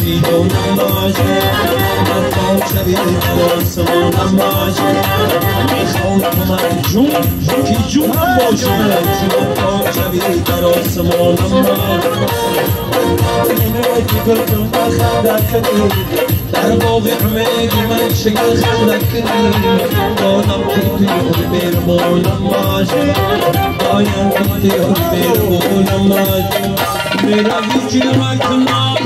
میدونم باشه من شبیه آسمانم باشه میخوام تو من جون که جون باشه جون شبیه در آسمانم باشه اینه که گلتون خنده کنی در واقع میگی من شکل خنده کنی دادم که توی بیرمونم باشه باید که توی بیرمونم باشه میروی جیرم کنم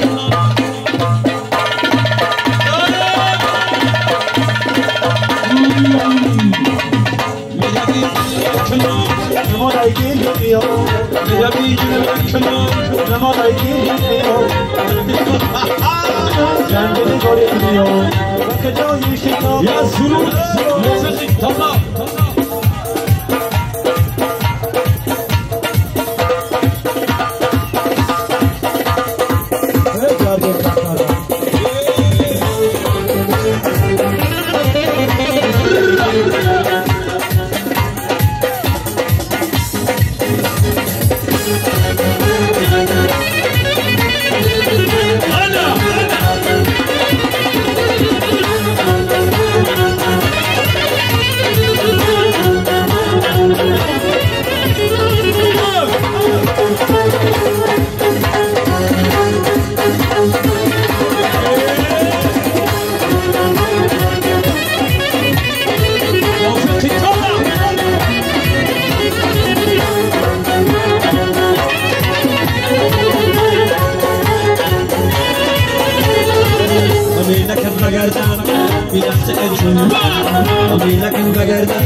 Looking bigger than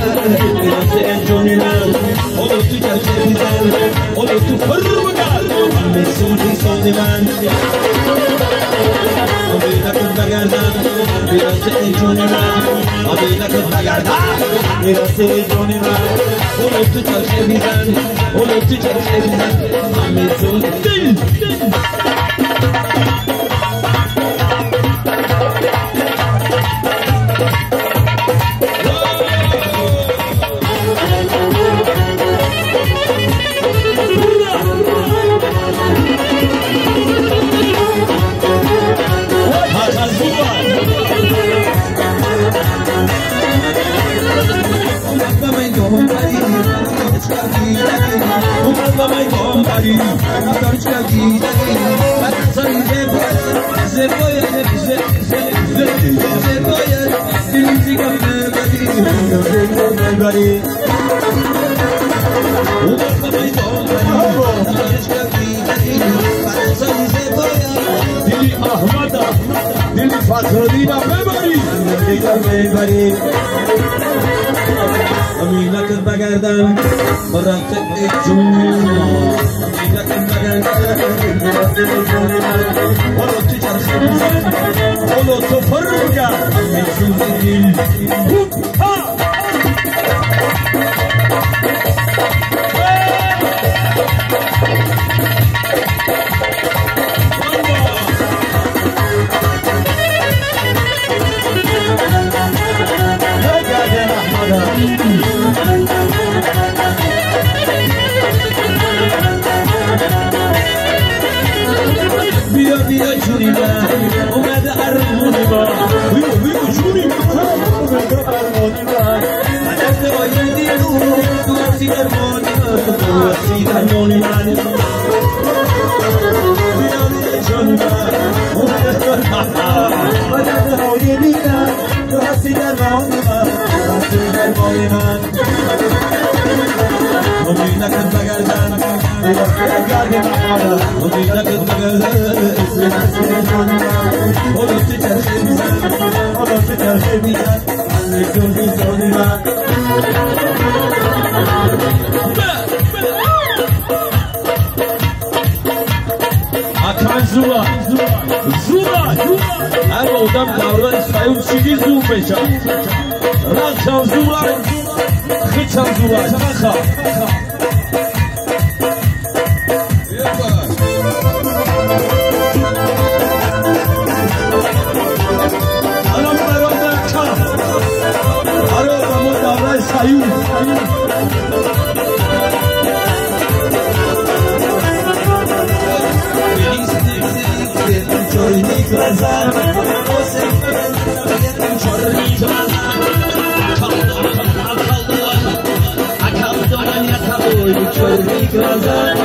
Johnny all of the churches, all of the Furmagal, and Susie Sonny Man. Looking bigger than Johnny Man, looking bigger than Johnny Man, all of the churches, all of the churches, and Susie. Amina kan bagardam barat ejunna Amina kan bagardam barat ejunna Olo tu charkham olo tu farga ejunna ha هر آدم دوران سایون چیزی زور بشه رخشان زور خیچان زور چمخا غزل شريك غزل شريك غزل